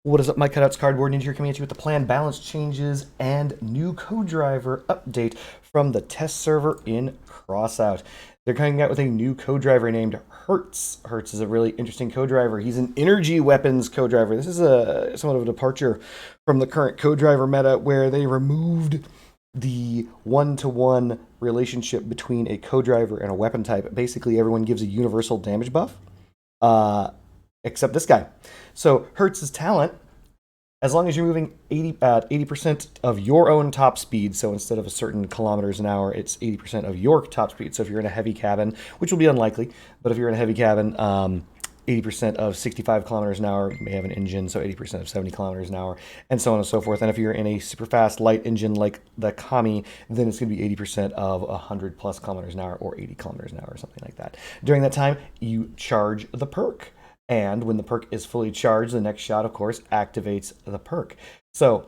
What is up, my cutouts cardboard ninja here coming at you with the plan, balance changes, and new co-driver update from the test server in Crossout. They're coming out with a new co-driver named Hertz. Hertz is a really interesting co-driver. He's an energy weapons co-driver. This is a somewhat of a departure from the current co-driver meta where they removed the one-to-one relationship between a co-driver and a weapon type. Basically, everyone gives a universal damage buff. Uh, Except this guy. So Hertz's talent, as long as you're moving 80% of your own top speed, so instead of a certain kilometers an hour, it's 80% of your top speed. So if you're in a heavy cabin, which will be unlikely, but if you're in a heavy cabin, 80% of 65 kilometers an hour, you may have an engine, so 80% of 70 kilometers an hour, and so on and so forth. And if you're in a super fast light engine like the Kami, then it's going to be 80% of 100 plus kilometers an hour or 80 kilometers an hour or something like that. During that time, you charge the perk. And when the perk is fully charged, the next shot, of course, activates the perk. So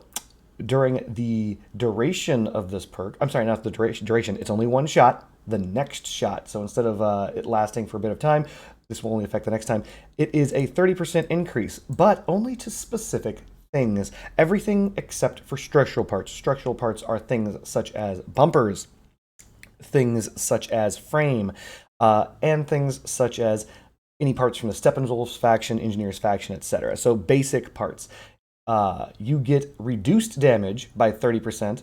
during the duration of this perk, I'm sorry, not the duration, it's only one shot, the next shot. So instead of it lasting for a bit of time, this will only affect the next time. It is a 30% increase, but only to specific things. Everything except for structural parts. Structural parts are things such as bumpers, things such as frame, and things such as any parts from the Steppenwolf's faction, Engineer's faction, etc. So basic parts. You get reduced damage by 30%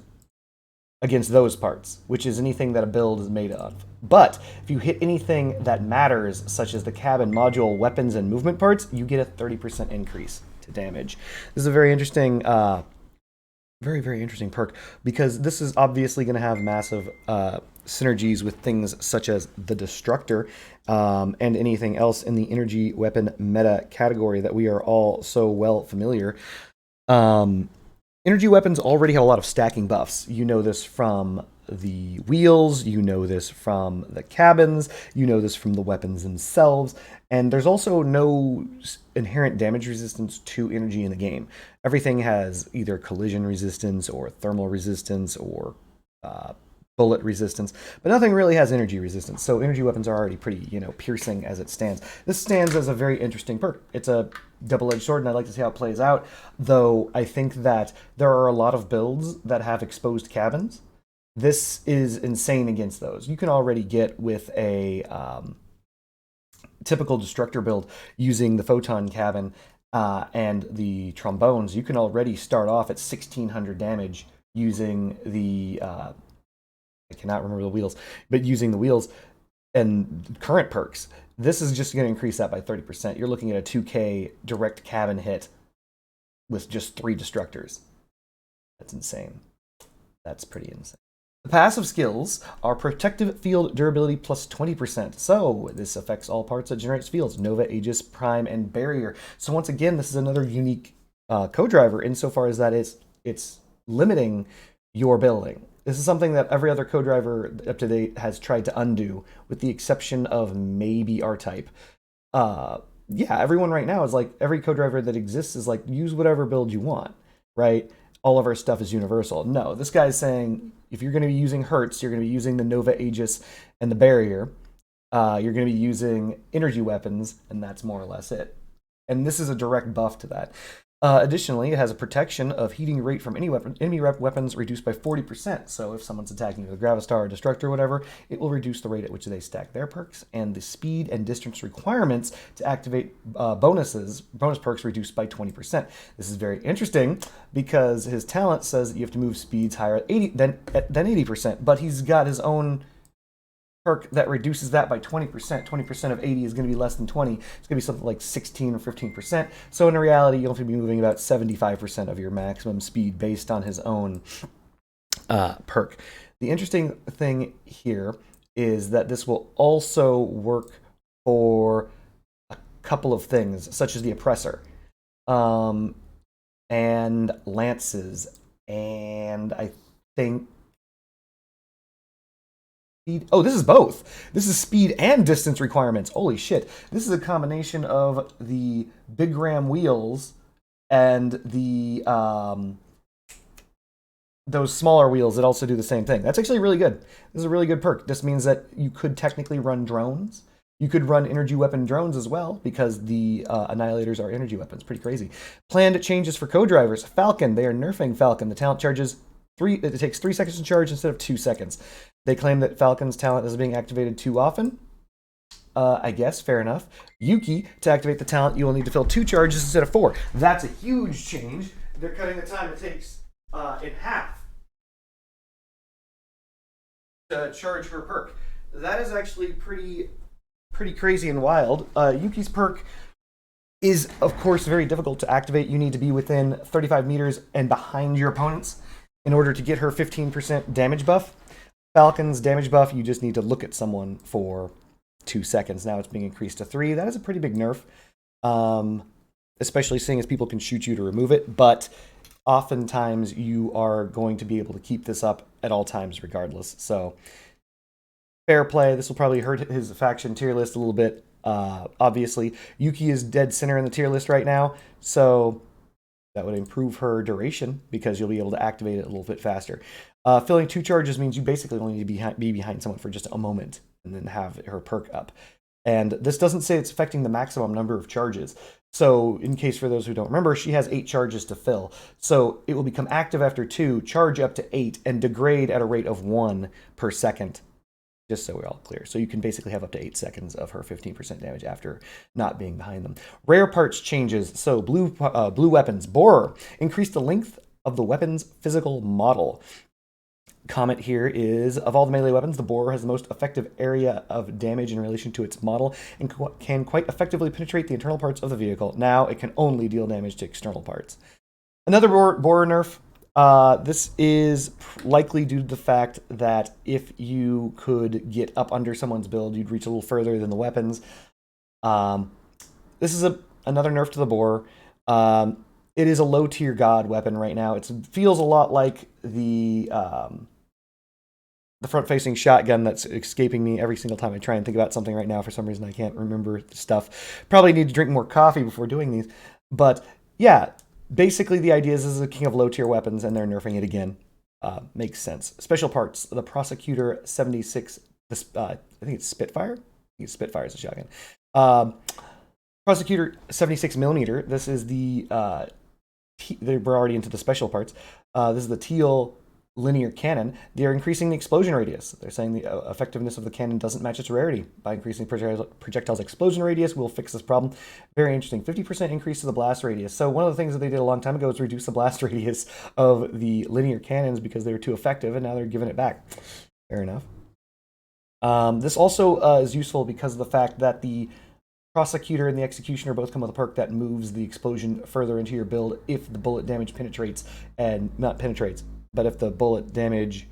against those parts, which is anything that a build is made of. But if you hit anything that matters, such as the cabin, module, weapons, and movement parts, you get a 30% increase to damage. This is a very interesting very, very interesting perk because this is obviously going to have massive synergies with things such as the Destructor and anything else in the energy weapon meta category that we are all so well familiar. Energy weapons already have a lot of stacking buffs. You know this from the wheels, you know this from the cabins, you know this from the weapons themselves, and there's also no inherent damage resistance to energy in the game. Everything has either collision resistance or thermal resistance or bullet resistance, but nothing really has energy resistance. So energy weapons are already pretty, piercing as it stands. This stands as a very interesting perk. It's a double-edged sword, and I'd like to see how it plays out, though I think that there are a lot of builds that have exposed cabins. This is insane against those. You can already get with a typical Destructor build using the Photon cabin and the trombones. You can already start off at 1600 damage using the I cannot remember the wheels, but using the wheels and current perks. This is just going to increase that by 30%. You're looking at a 2k direct cabin hit with just 3 Destructors. That's insane. That's pretty insane. The passive skills are Protective Field Durability plus 20%. So this affects all parts that generates fields, Nova, Aegis, Prime, and Barrier. So once again, this is another unique co-driver insofar as that it's limiting your building. This is something that every other co-driver up to date has tried to undo, with the exception of maybe R-Type. Yeah, everyone right now is like, every co-driver that exists is like, use whatever build you want, right? All of our stuff is universal. No, this guy's saying if you're going to be using Hertz, you're going to be using the Nova, Aegis, and the Barrier. You're going to be using energy weapons, and that's more or less it. And this is a direct buff to that. Additionally, it has a protection of heating rate from enemy weapons reduced by 40%. So if someone's attacking with a Gravistar or Destructor or whatever, it will reduce the rate at which they stack their perks, and the speed and distance requirements to activate bonus perks reduced by 20%. This is very interesting because his talent says that you have to move speeds higher than 80%, but he's got his own perk that reduces that by 20%. 20% of 80 is going to be less than 20. It's going to be something like 16 or 15%. So in reality, you'll have to be moving about 75% of your maximum speed based on his own perk. The interesting thing here is that this will also work for a couple of things, such as the Oppressor and Lances, and I think oh, this is both. This is speed and distance requirements. Holy shit. This is a combination of the Big Ram wheels and the those smaller wheels that also do the same thing. That's actually really good. This is a really good perk. This means that you could technically run drones You could run energy weapon drones as well because the Annihilators are energy weapons. Pretty crazy. Planned changes for co-drivers. Falcon, they are nerfing Falcon. The talent charges it takes 3 seconds to charge instead of 2 seconds. They claim that Falcon's talent is being activated too often. I guess, fair enough. Yuki, to activate the talent, you will need to fill 2 charges instead of 4. That's a huge change. They're cutting the time it takes in half to charge her perk. That is actually pretty crazy and wild. Yuki's perk is, of course, very difficult to activate. You need to be within 35 meters and behind your opponents in order to get her 15% damage buff. Falcon's damage buff, you just need to look at someone for 2 seconds. Now it's being increased to 3. That is a pretty big nerf, especially seeing as people can shoot you to remove it. But oftentimes you are going to be able to keep this up at all times regardless. So fair play. This will probably hurt his faction tier list a little bit. Obviously, Yuki is dead center in the tier list right now, so that would improve her duration because you'll be able to activate it a little bit faster. Filling 2 charges means you basically only need to be behind someone for just a moment and then have her perk up. And this doesn't say it's affecting the maximum number of charges. So in case for those who don't remember, she has 8 charges to fill. So it will become active after 2, charge up to 8, and degrade at a rate of 1 per second. Just so we're all clear. So you can basically have up to 8 seconds of her 15% damage after not being behind them. Rare parts changes. So blue weapons. Borer. Increase the length of the weapon's physical model. Comment here is, of all the melee weapons, the Borer has the most effective area of damage in relation to its model and can quite effectively penetrate the internal parts of the vehicle. Now it can only deal damage to external parts. Another Borer nerf. This is likely due to the fact that if you could get up under someone's build, you'd reach a little further than the weapons. This is another nerf to the Borer. It is a low-tier god weapon right now. It feels a lot like the front-facing shotgun that's escaping me every single time I try and think about something right now. For some reason, I can't remember stuff. Probably need to drink more coffee before doing these. But yeah, basically the idea is this is a king of low-tier weapons, and they're nerfing it again. Makes sense. Special parts. The Prosecutor 76, I think it's Spitfire? I think it's Spitfire is a shotgun. Prosecutor 76mm. This is the... we're already into the special parts. This is the teal linear cannon. They are increasing the explosion radius. They're saying the effectiveness of the cannon doesn't match its rarity. By increasing projectile's explosion radius, we'll fix this problem. Very interesting. 50% increase to the blast radius. So one of the things that they did a long time ago was reduce the blast radius of the linear cannons because they were too effective, and now they're giving it back. Fair enough. This also is useful because of the fact that the Prosecutor and the Executioner both come with a perk that moves the explosion further into your build if the bullet damage penetrates, and not penetrates, but if the bullet damage...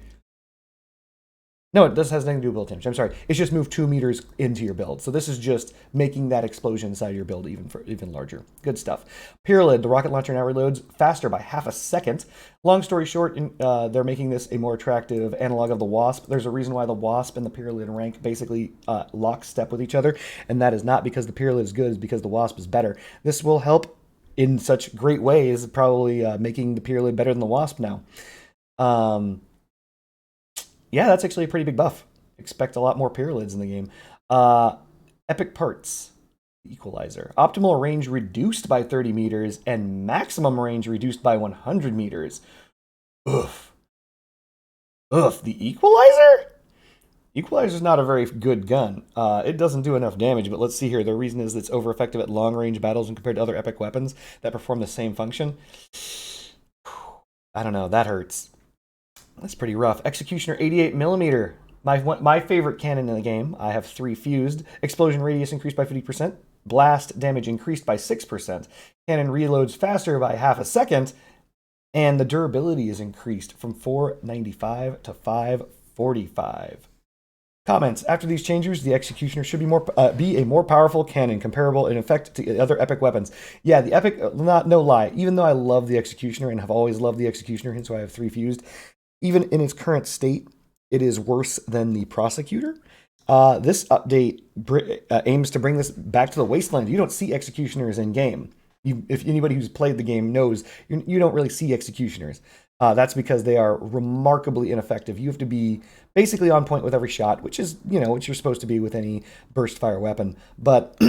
No, this has nothing to do with bullet damage. I'm sorry. It's just moved 2 meters into your build. So this is just making that explosion inside your build even larger. Good stuff. Pyralid, the rocket launcher now reloads faster by half a second. Long story short, they're making this a more attractive analog of the Wasp. There's a reason why the Wasp and the Pyralid rank basically lockstep with each other, and that is not because the Pyralid is good, it's because the Wasp is better. This will help in such great ways, probably making the Pyralid better than the Wasp now. Yeah, that's actually a pretty big buff. Expect a lot more Pyralids in the game. Epic parts. Equalizer. Optimal range reduced by 30 meters and maximum range reduced by 100 meters. Oof. Oof. The Equalizer? Equalizer's not a very good gun. It doesn't do enough damage, but let's see here. The reason is it's over effective at long range battles when compared to other epic weapons that perform the same function. I don't know. That hurts. That's pretty rough. Executioner 88mm. My favorite cannon in the game. I have 3 fused. Explosion radius increased by 50%. Blast damage increased by 6%. Cannon reloads faster by half a second. And the durability is increased from 495 to 545. Comments. After these changes, the Executioner should be a more powerful cannon, comparable in effect to other epic weapons. Yeah, the epic, no lie, even though I love the Executioner and have always loved the Executioner, hence why I have 3 fused, even in its current state, it is worse than the Prosecutor. This update aims to bring this back to the Wasteland. You don't see Executioners in game. If anybody who's played the game knows, you don't really see Executioners. That's because they are remarkably ineffective. You have to be basically on point with every shot, which is, what you're supposed to be with any burst fire weapon. But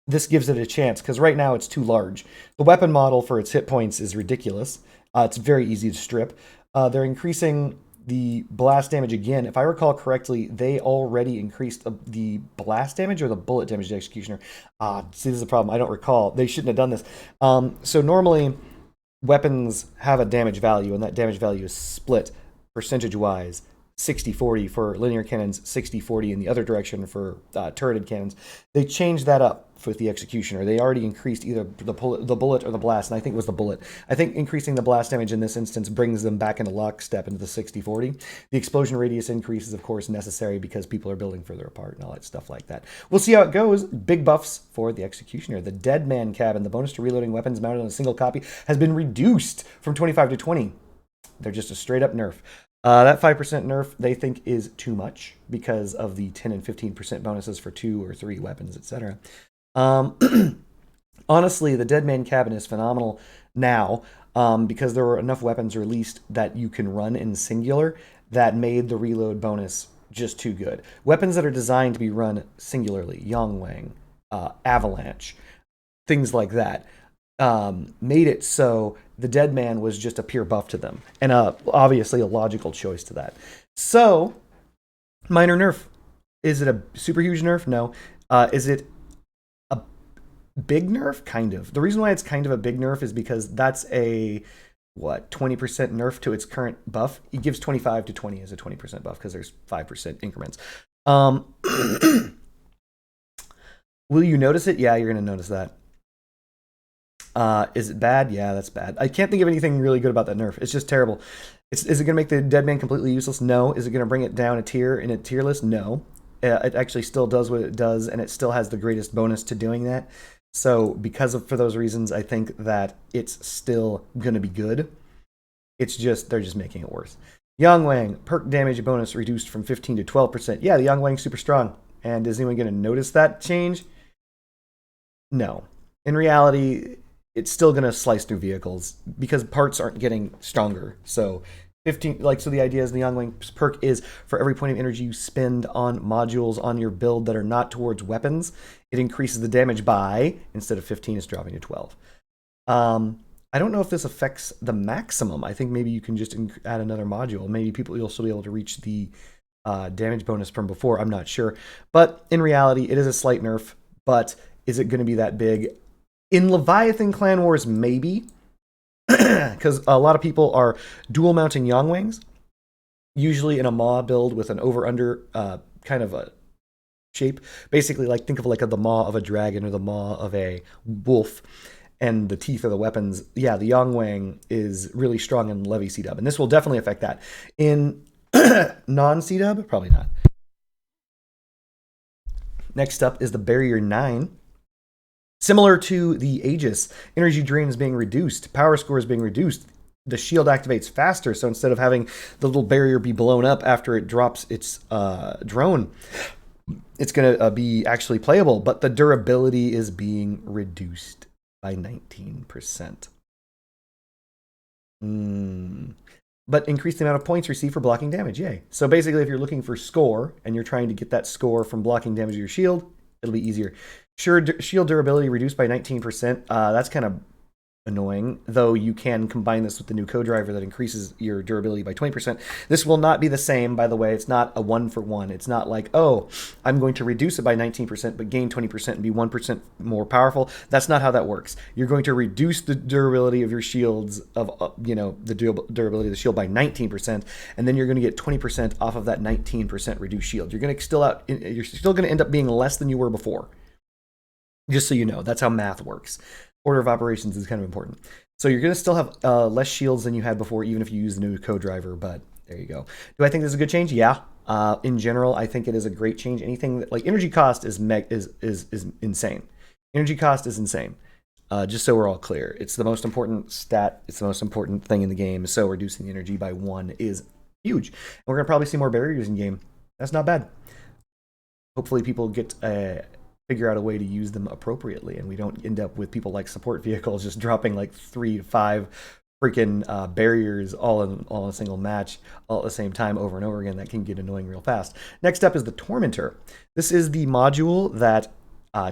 this gives it a chance because right now it's too large. The weapon model for its hit points is ridiculous. It's very easy to strip. They're increasing the blast damage again. If I recall correctly, they already increased the blast damage or the bullet damage to Executioner. See, this is a problem. I don't recall. They shouldn't have done this. So normally weapons have a damage value, and that damage value is split percentage-wise 60-40 for linear cannons, 60-40 in the other direction for turreted cannons. They changed that up with the Executioner. They already increased either the bullet or the blast, and I think it was the bullet. I think increasing the blast damage in this instance brings them back into lockstep into the 60-40. The explosion radius increase is, of course, necessary because people are building further apart and all that stuff like that. We'll see how it goes. Big buffs for the Executioner. The Dead Man Cabin, the bonus to reloading weapons mounted on a single copy, has been reduced from 25 to 20. They're just a straight up nerf. That 5% nerf they think is too much because of the 10 and 15% bonuses for 2 or 3 weapons, etc. Honestly, the Dead Man Cabin is phenomenal now because there were enough weapons released that you can run in singular that made the reload bonus just too good. Weapons that are designed to be run singularly, Yongwang, Avalanche, things like that, made it so the Dead Man was just a pure buff to them, and obviously a logical choice to that. So, minor nerf. Is it a super huge nerf? No. Is it a big nerf? Kind of. The reason why it's kind of a big nerf is because that's a 20% nerf to its current buff. It gives 25 to 20 as a 20% buff because there's 5% increments. Will you notice it? Yeah, you're going to notice that. Is it bad? Yeah, that's bad. I can't think of anything really good about that nerf. It's just terrible. Is it going to make the Dead Man completely useless? No. Is it going to bring it down a tier in a tier list? No. It actually still does what it does, and it still has the greatest bonus to doing that. So for those reasons, I think that it's still going to be good. It's just, they're just making it worse. Yongwang, perk damage bonus reduced from 15 to 12%. Yeah, the Yongwang's super strong. And is anyone going to notice that change? No. In reality, it's still going to slice through vehicles because parts aren't getting stronger. So 15, so the idea is the Yongwang's perk is for every point of energy you spend on modules on your build that are not towards weapons, it increases the damage by, instead of 15, it's dropping to 12. I don't know if this affects the maximum. I think maybe you can just add another module. Maybe you'll still be able to reach the damage bonus from before. I'm not sure. But in reality, it is a slight nerf. But is it going to be that big? In Leviathan Clan Wars, maybe, because a lot of people are dual mounting Yongwangs, usually in a Maw build with an over-under kind of a shape. Basically, think of the maw of a dragon or the maw of a wolf, and the teeth are the weapons. Yeah, the Yongwang is really strong in Levy C-Dub, and this will definitely affect that. In non-C-Dub, probably not. Next up is the Barrier 9. Similar to the Aegis, energy drain is being reduced, power score is being reduced, the shield activates faster, so instead of having the little barrier be blown up after it drops its drone, it's going to be actually playable, but the durability is being reduced by 19%. But increase the amount of points received for blocking damage, yay. So basically, if you're looking for score, and you're trying to get that score from blocking damage of your shield, it'll be easier. Sure, shield durability reduced by 19%. That's kind of annoying, though you can combine this with the new co-driver that increases your durability by 20%. This will not be the same, by the way. It's not a 1-for-1. It's not like, oh, I'm going to reduce it by 19% but gain 20% and be 1% more powerful. That's not how that works. You're going to reduce the durability of your shields, the durability of the shield by 19%, and then you're going to get 20% off of that 19% reduced shield. You're still going to end up being less than you were before. Just so you know, that's how math works. Order of operations is kind of important. So you're going to still have less shields than you had before, even if you use the new co-driver, but there you go. Do I think this is a good change? Yeah. In general, I think it is a great change. Anything that, energy cost is insane. Energy cost is insane. Just so we're all clear. It's the most important stat. It's the most important thing in the game. So reducing the energy by 1 is huge. And we're going to probably see more barriers in game. That's not bad. Hopefully people get figure out a way to use them appropriately, and we don't end up with people like support vehicles just dropping 3 to 5 freaking barriers all in a single match all at the same time over and over again. That can get annoying real fast. Next up is the Tormentor. This is the module that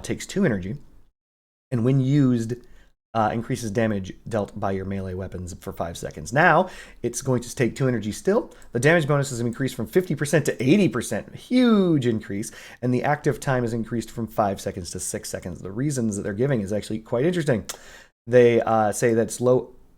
takes 2 energy, and when used, increases damage dealt by your melee weapons for 5 seconds. Now, it's going to take 2 energy still. The damage bonus is increased from 50% to 80%. Huge increase. And the active time is increased from 5 seconds to 6 seconds. The reasons that they're giving is actually quite interesting. They say that it's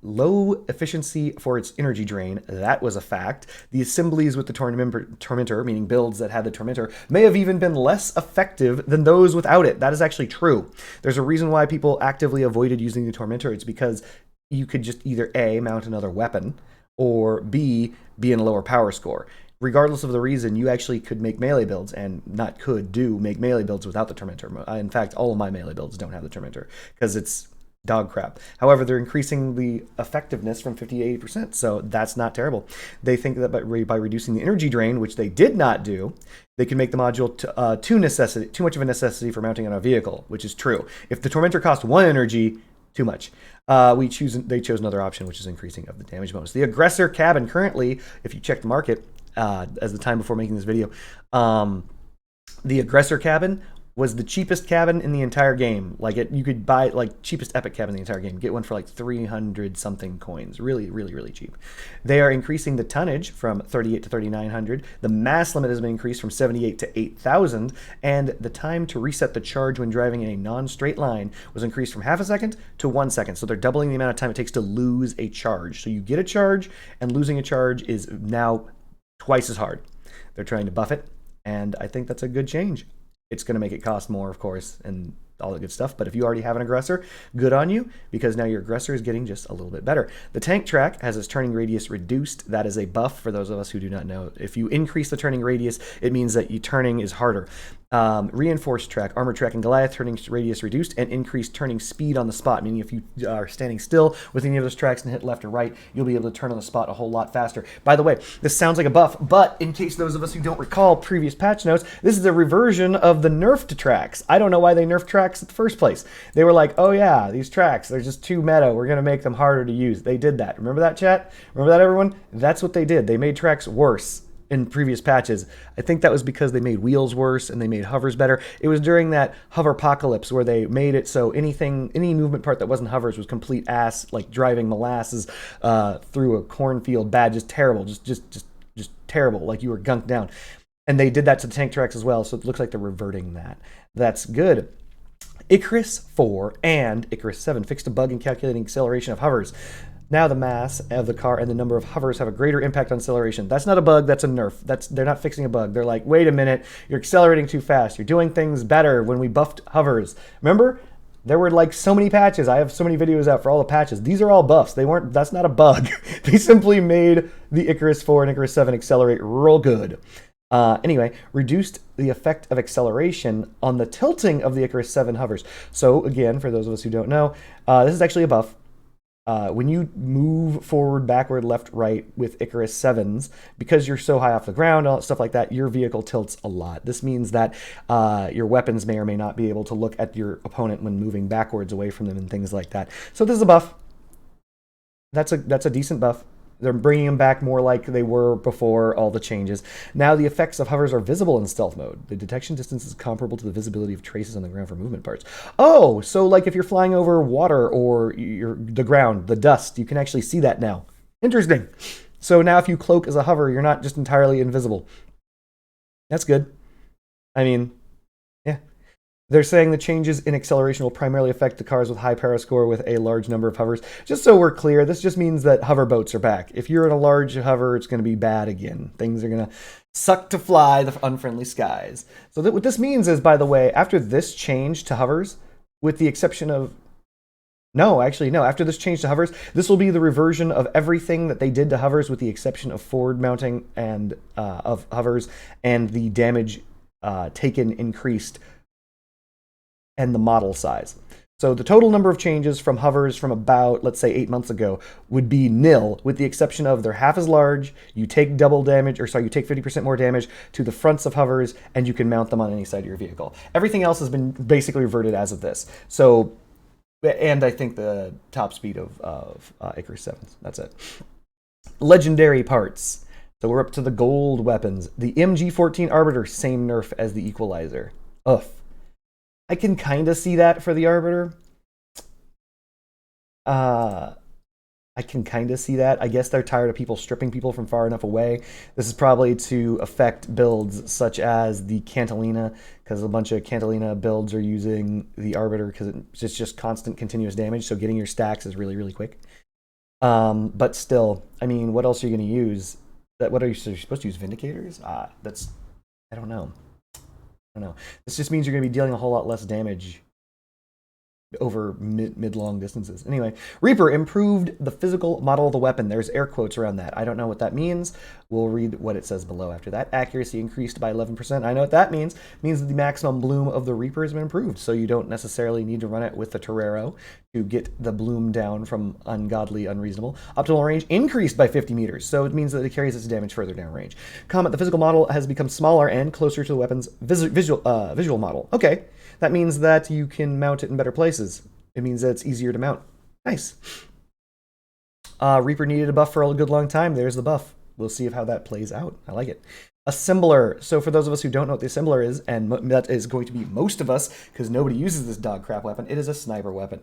low efficiency for its energy drain. That was a fact. The assemblies with the Tormentor, meaning builds that had the Tormentor, may have even been less effective than those without it. That is actually true. There's a reason why people actively avoided using the Tormentor. It's because you could just either A, mount another weapon, or B, be in a lower power score. Regardless of the reason, you actually could make melee builds, and not could, do make melee builds without the Tormentor. In fact, all of my melee builds don't have the Tormentor, because it's dog crap. However, they're increasing the effectiveness from 50 to 80%, so that's not terrible. They think that by reducing the energy drain, which they did not do, they can make the module too much of a necessity for mounting on a vehicle, which is true. If the Tormentor cost 1 energy, too much. They chose another option, which is increasing of the damage bonus. The Aggressor cabin currently, if you check the market, as the time before making this video, the Aggressor cabin was the cheapest cabin in the entire game. Like, you could buy, like, cheapest epic cabin in the entire game. Get one for like 300 something coins. Really, really, really cheap. They are increasing the tonnage from 38 to 3,900. The mass limit has been increased from 78 to 8,000. And the time to reset the charge when driving in a non-straight line was increased from half a second to 1 second. So they're doubling the amount of time it takes to lose a charge. So you get a charge, and losing a charge is now twice as hard. They're trying to buff it, and I think that's a good change. It's going to make it cost more, of course, and all that good stuff. But if you already have an Aggressor, good on you, because now your Aggressor is getting just a little bit better. The Tank Track has its turning radius reduced. That is a buff for those of us who do not know. If you increase the turning radius, it means that turning is harder. Reinforced Track, Armor Track, and Goliath turning radius reduced, and increased turning speed on the spot, meaning if you are standing still with any of those tracks and hit left or right, you'll be able to turn on the spot a whole lot faster. By the way, this sounds like a buff, but in case those of us who don't recall previous patch notes, this is a reversion of the nerfed tracks. I don't know why they nerfed tracks in the first place. They were like, oh yeah, these tracks, they're just too meta. We're going to make them harder to use. They did that. Remember that, chat? Remember that, everyone? That's what they did. They made tracks worse in previous patches. I think that was because they made wheels worse and they made hovers better. It was during that hover apocalypse where they made it so any movement part that wasn't hovers was complete ass, like driving molasses through a cornfield. Bad, just terrible, just terrible, like you were gunked down. And they did that to the tank tracks as well, so it looks like they're reverting that. That's good. Icarus 4 and Icarus 7 fixed a bug in calculating acceleration of hovers. Now the mass of the car and the number of hovers have a greater impact on acceleration. That's not a bug, that's a nerf. They're not fixing a bug. They're like, wait a minute, you're accelerating too fast. You're doing things better when we buffed hovers. Remember? There were like so many patches. I have so many videos out for all the patches. These are all buffs. That's not a bug. They simply made the Icarus 4 and Icarus 7 accelerate real good. Anyway, reduced the effect of acceleration on the tilting of the Icarus 7 hovers. So again, for those of us who don't know, this is actually a buff. When you move forward, backward, left, right with Icarus 7s, because you're so high off the ground, all that stuff like that, your vehicle tilts a lot. This means that your weapons may or may not be able to look at your opponent when moving backwards away from them and things like that. So this is a buff. That's a decent buff. They're bringing them back more like they were before all the changes. Now the effects of hovers are visible in stealth mode. The detection distance is comparable to the visibility of traces on the ground for movement parts. Oh, so like if you're flying over water or the ground, the dust, you can actually see that now. Interesting. So now if you cloak as a hover, you're not just entirely invisible. That's good. I mean, yeah. They're saying the changes in acceleration will primarily affect the cars with high power score with a large number of hovers. Just so we're clear, this just means that hover boats are back. If you're in a large hover, it's going to be bad again. Things are going to suck to fly the unfriendly skies. So what this means is, by the way, after this change to hovers, with the exception of... No, after this change to hovers, this will be the reversion of everything that they did to hovers with the exception of forward mounting and of hovers, and the damage taken increased and the model size. So the total number of changes from hovers from about, let's say, 8 months ago would be nil, with the exception of they're half as large, you take double damage, or sorry, you take 50% more damage to the fronts of hovers, and you can mount them on any side of your vehicle. Everything else has been basically reverted as of this. So And I think the top speed of Icarus 7s. That's it. Legendary parts. So we're up to the gold weapons. The MG14 Arbiter, same nerf as the Equalizer. Ugh. I can kind of see that for the Arbiter. I can kind of see that. I guess they're tired of people stripping people from far enough away. This is probably to affect builds such as the Cantilena, because a bunch of Cantilena builds are using the Arbiter because it's just constant continuous damage, so getting your stacks is really, really quick. But still, I mean, what else are you going to use? What are you supposed to use? Vindicators? I don't know. I don't know. This just means you're going to be dealing a whole lot less damage over mid-long distances. Anyway, Reaper improved the physical model of the weapon. There's air quotes around that. I don't know what that means. We'll read what it says below after that. Accuracy increased by 11%. I know what that means. It means that the maximum bloom of the Reaper has been improved, so you don't necessarily need to run it with the Torero to get the bloom down from ungodly, unreasonable. Optimal range increased by 50 meters, so it means that it carries its damage further downrange. Comment, the physical model has become smaller and closer to the weapon's visual model. Okay. That means that you can mount it in better places. It means that it's easier to mount. Nice. Reaper needed a buff for a good long time. There's the buff. We'll see how that plays out. I like it. Assembler. So for those of us who don't know what the Assembler is, and that is going to be most of us, because nobody uses this dog crap weapon, it is a sniper weapon.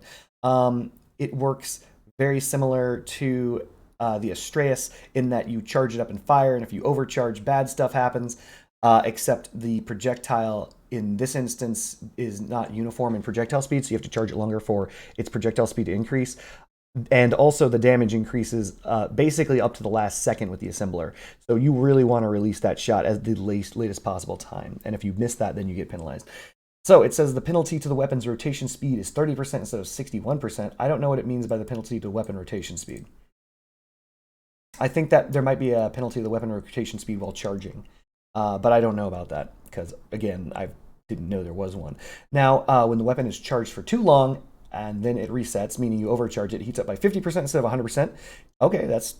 It works very similar to the Astreus in that you charge it up and fire, and if you overcharge, bad stuff happens, except the projectile in this instance is not uniform in projectile speed, so you have to charge it longer for its projectile speed to increase. And also the damage increases basically up to the last second with the Assembler. So you really want to release that shot at the latest possible time. And if you miss that, then you get penalized. So it says the penalty to the weapon's rotation speed is 30% instead of 61%. I don't know what it means by the penalty to weapon rotation speed. I think that there might be a penalty to the weapon rotation speed while charging. But I don't know about that because, again, I didn't know there was one. Now, when the weapon is charged for too long and then it resets, meaning you overcharge it, it heats up by 50% instead of 100%. Okay, that's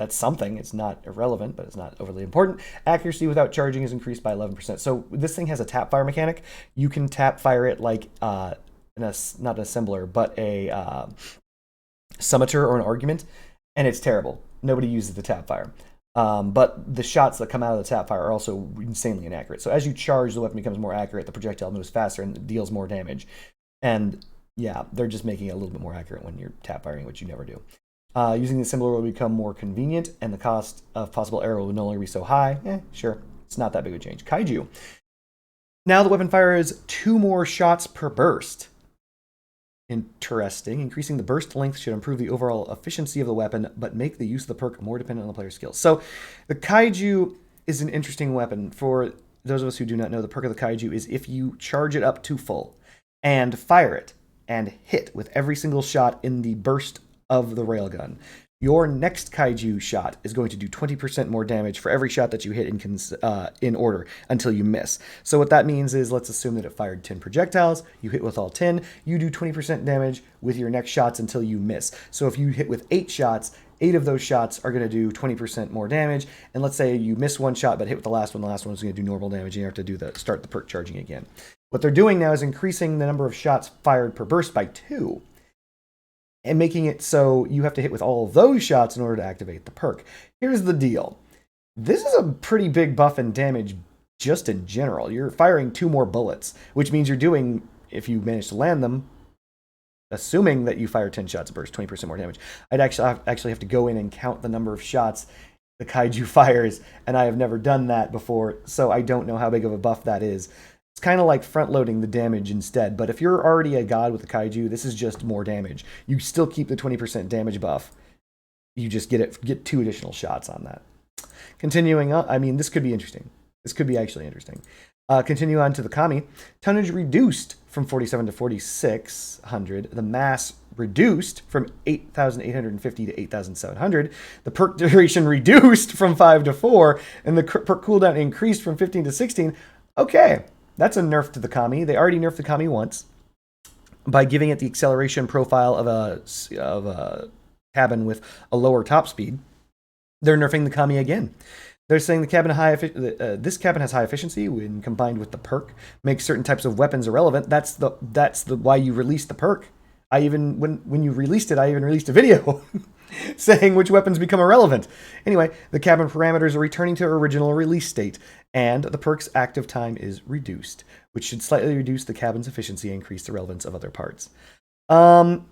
something. It's not irrelevant, but it's not overly important. Accuracy without charging is increased by 11%. So this thing has a tap fire mechanic. You can tap fire it like not an assembler, but a summiter or an argument, and it's terrible. Nobody uses the tap fire. But the shots that come out of the tap fire are also insanely inaccurate. So as you charge, the weapon becomes more accurate, the projectile moves faster, and deals more damage. And yeah, they're just making it a little bit more accurate when you're tap firing, which you never do. Using the assembler will become more convenient, and the cost of possible error will no longer be so high. Sure, it's not that big of a change. Kaiju. Now the weapon fires 2 more shots per burst. Interesting. Increasing the burst length should improve the overall efficiency of the weapon, but make the use of the perk more dependent on the player's skills. So the Kaiju is an interesting weapon. For those of us who do not know, the perk of the Kaiju is if you charge it up to full and fire it and hit with every single shot in the burst of the railgun, your next Kaiju shot is going to do 20% more damage for every shot that you hit in order until you miss. So what that means is, let's assume that it fired 10 projectiles, you hit with all 10, you do 20% damage with your next shots until you miss. So if you hit with 8 shots, 8 of those shots are going to do 20% more damage, and let's say you miss one shot but hit with the last one is going to do normal damage, and you have to start the perk charging again. What they're doing now is increasing the number of shots fired per burst by 2. And making it so you have to hit with all of those shots in order to activate the perk. Here's the deal. This is a pretty big buff in damage just in general. You're firing 2 more bullets, which means you're doing, if you manage to land them, assuming that you fire 10 shots a burst, 20% more damage. I'd actually have to go in and count the number of shots the Kaiju fires, and I have never done that before, so I don't know how big of a buff that is. It's kind of like front-loading the damage instead, but if you're already a god with the Kaiju, this is just more damage. You still keep the 20% damage buff. You just get 2 additional shots on that. Continuing on, I mean, this could be interesting. This could be actually interesting. Continue on to the Kami. Tonnage reduced from 47 to 4,600. The mass reduced from 8,850 to 8,700. The perk duration reduced from 5 to 4, and the perk cooldown increased from 15 to 16. Okay. That's a nerf to the Kami. They already nerfed the Kami once by giving it the acceleration profile of a cabin with a lower top speed. They're nerfing the Kami again. They're saying the cabin this cabin has high efficiency when combined with the perk, makes certain types of weapons irrelevant. That's the why you release the perk. I even when you released it, I even released a video saying which weapons become irrelevant. Anyway, the cabin parameters are returning to original release state, and the perk's active time is reduced, which should slightly reduce the cabin's efficiency and increase the relevance of other parts. Ouch.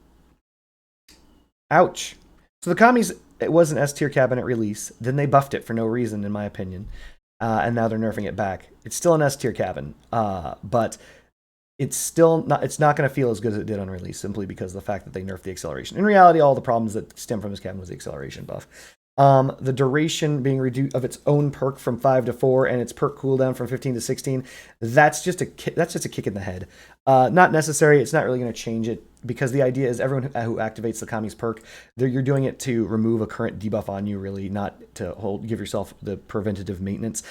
So the Kami's, it was an S tier cabin at release. Then they buffed it for no reason, in my opinion. And now they're nerfing it back. It's still an S tier cabin, but it's still not. It's not going to feel as good as it did on release, simply because of the fact that they nerfed the acceleration. In reality, all the problems that stem from this cabin was the acceleration buff. The duration being reduced of its own perk from 5 to 4, and its perk cooldown from 15 to 16. That's just a kick in the head. Not necessary. It's not really going to change it, because the idea is everyone who activates the Kami's perk, you're doing it to remove a current debuff on you, really, not to give yourself the preventative maintenance.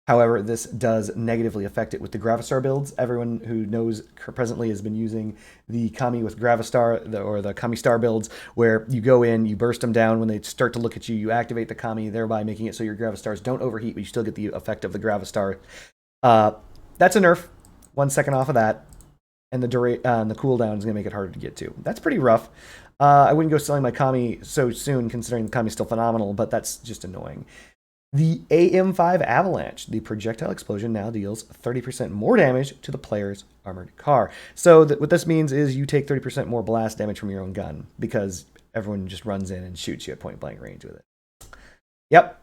However, this does negatively affect it with the Gravistar builds. Everyone who knows presently has been using the Kami with Gravistar, or the Kami Star builds, where you go in, you burst them down. When they start to look at you, you activate the Kami, thereby making it so your Gravistars don't overheat, but you still get the effect of the Gravistar. That's a nerf. 1 second off of that. And the cooldown is going to make it harder to get to. That's pretty rough. I wouldn't go selling my Kami so soon, considering the Kami's still phenomenal, but that's just annoying. The AM5 Avalanche, the projectile explosion, now deals 30% more damage to the player's armored car. So what this means is you take 30% more blast damage from your own gun, because everyone just runs in and shoots you at point blank range with it. Yep.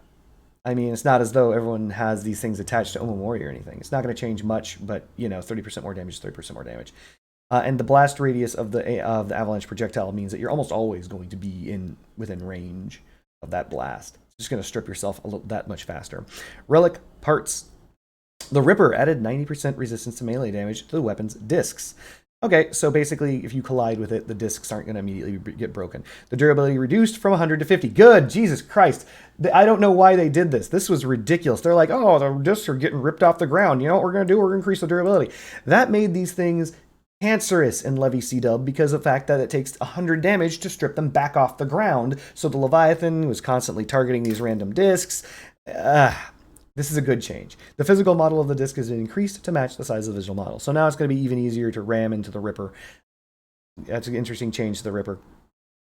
I mean, it's not as though everyone has these things attached to Omamori or anything. It's not going to change much, but, 30% more damage is 30% more damage. And the blast radius of the avalanche projectile means that you're almost always going to be within range of that blast. It's just going to strip yourself that much faster. Relic parts. The Ripper added 90% resistance to melee damage to the weapon's discs. Okay, so basically, if you collide with it, the discs aren't going to immediately get broken. The durability reduced from 100 to 50. Good! Jesus Christ. I don't know why they did this. This was ridiculous. They're like, oh, the discs are getting ripped off the ground. You know what we're going to do? We're going to increase the durability. That made these things cancerous in Levy C-Dub, because of the fact that it takes 100 damage to strip them back off the ground. So the Leviathan was constantly targeting these random discs. This is a good change. The physical model of the disc is increased to match the size of the visual model. So now it's going to be even easier to ram into the Ripper. That's an interesting change to the Ripper.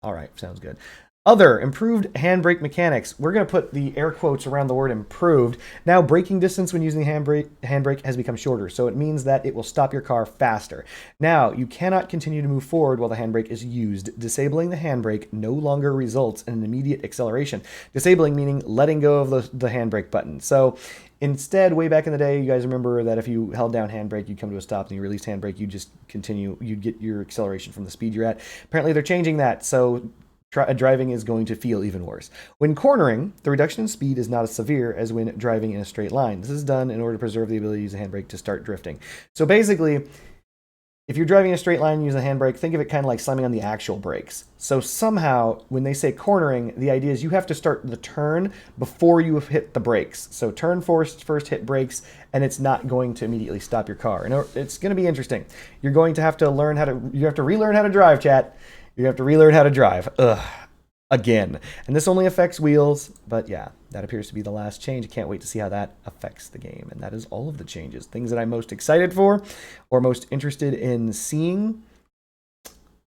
All right, sounds good. Other improved handbrake mechanics. We're going to put the air quotes around the word improved. Now, braking distance when using the handbrake has become shorter, so it means that it will stop your car faster. Now, you cannot continue to move forward while the handbrake is used. Disabling the handbrake no longer results in an immediate acceleration. Disabling meaning letting go of the handbrake button. So instead, way back in the day, you guys remember that if you held down handbrake, you'd come to a stop, and you released handbrake, you'd just continue, you'd get your acceleration from the speed you're at. Apparently, they're changing that, so driving is going to feel even worse. When cornering, the reduction in speed is not as severe as when driving in a straight line. This is done in order to preserve the ability to use a handbrake to start drifting. So basically, if you're driving in a straight line and use a handbrake, think of it kind of like slamming on the actual brakes. So somehow, when they say cornering, the idea is you have to start the turn before you have hit the brakes. So turn first, hit brakes, and it's not going to immediately stop your car. And it's going to be interesting. You're going to have to relearn how to drive, chat. You have to relearn how to drive. Again. And this only affects wheels, but yeah, that appears to be the last change. I can't wait to see how that affects the game. And that is all of the changes. Things that I'm most excited for or most interested in seeing.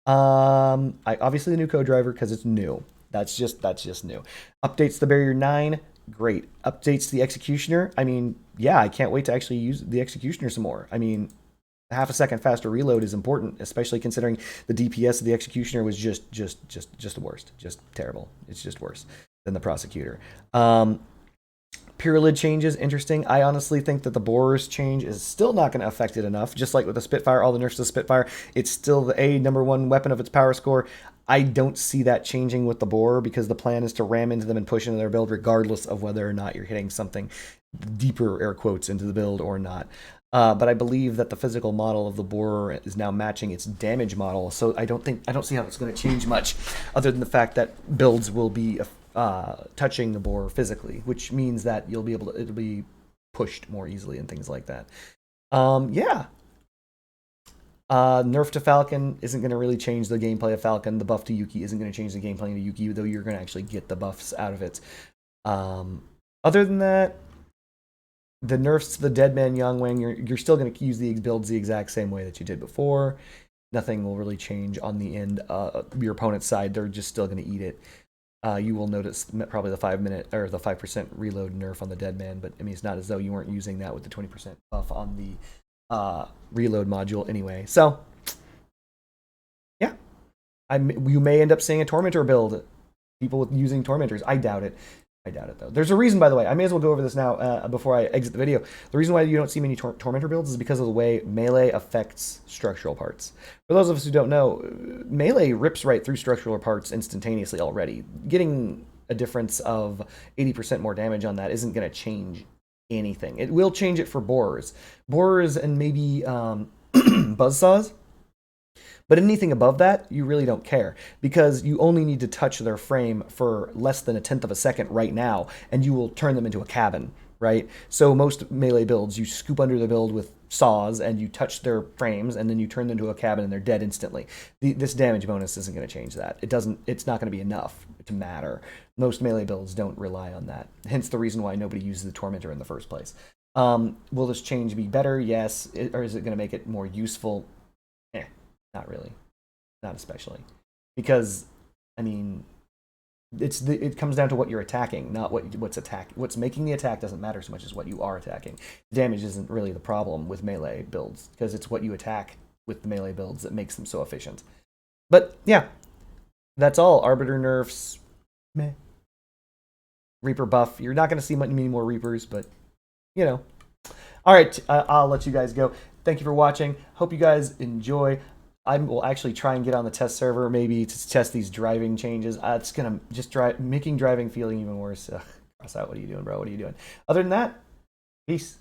Obviously the new co-driver, because it's new. That's just new. Updates the Barrier 9. Great. Updates the Executioner. I mean, yeah, I can't wait to actually use the Executioner some more. I mean, half a second faster reload is important, especially considering the DPS of the Executioner was just the worst. Just terrible. It's just worse than the Prosecutor. Pyralid changes, interesting. I honestly think that the Borer's change is still not going to affect it enough. Just like with the Spitfire, all the nerfs to the Spitfire, it's still the #1 weapon of its power score. I don't see that changing with the Borer, because the plan is to ram into them and push into their build regardless of whether or not you're hitting something deeper, air quotes, into the build or not. But I believe that the physical model of the Borer is now matching its damage model, so I don't see how it's going to change much, other than the fact that builds will be touching the Borer physically, which means that it'll be pushed more easily and things like that. Yeah. Nerf to Falcon isn't going to really change the gameplay of Falcon. The buff to Yuki isn't going to change the gameplay of Yuki, though you're going to actually get the buffs out of it. Other than that, the nerfs to the Deadman Yangwang, you're still going to use the builds the exact same way that you did before. Nothing will really change on the end. Your opponent's side, they're just still going to eat it. You will notice probably the 5-minute or the 5% reload nerf on the dead man, but I mean, it's not as though you weren't using that with the 20% buff on the reload module anyway. So, yeah, you may end up seeing a Tormentor build. People using Tormentors. I doubt it. I doubt it, though. There's a reason, by the way. I may as well go over this now before I exit the video. The reason why you don't see many Tormentor builds is because of the way Melee affects structural parts. For those of us who don't know, Melee rips right through structural parts instantaneously already. Getting a difference of 80% more damage on that isn't going to change anything. It will change it for Borers. Borers and maybe Buzzsaws. But anything above that, you really don't care, because you only need to touch their frame for less than 1/10 of a second right now, and you will turn them into a cabin, right? So most Melee builds, you scoop under the build with saws, and you touch their frames, and then you turn them into a cabin, and they're dead instantly. This damage bonus isn't going to change that. It's not going to be enough to matter. Most Melee builds don't rely on that. Hence the reason why nobody uses the Tormentor in the first place. Will this change be better? Yes. Or is it going to make it more useful? Not really, not especially, because I mean, it comes down to what you're attacking, not what's making the attack doesn't matter so much as what you are attacking. Damage isn't really the problem with Melee builds, because it's what you attack with the Melee builds that makes them so efficient. But yeah, that's all. Arbiter nerfs, meh. Reaper buff. You're not going to see many more Reapers, but you know. All right, I'll let you guys go. Thank you for watching. Hope you guys enjoy. I will actually try and get on the test server maybe to test these driving changes. It's gonna just making driving feeling even worse. Cross out. What are you doing, bro? What are you doing? Other than that, peace.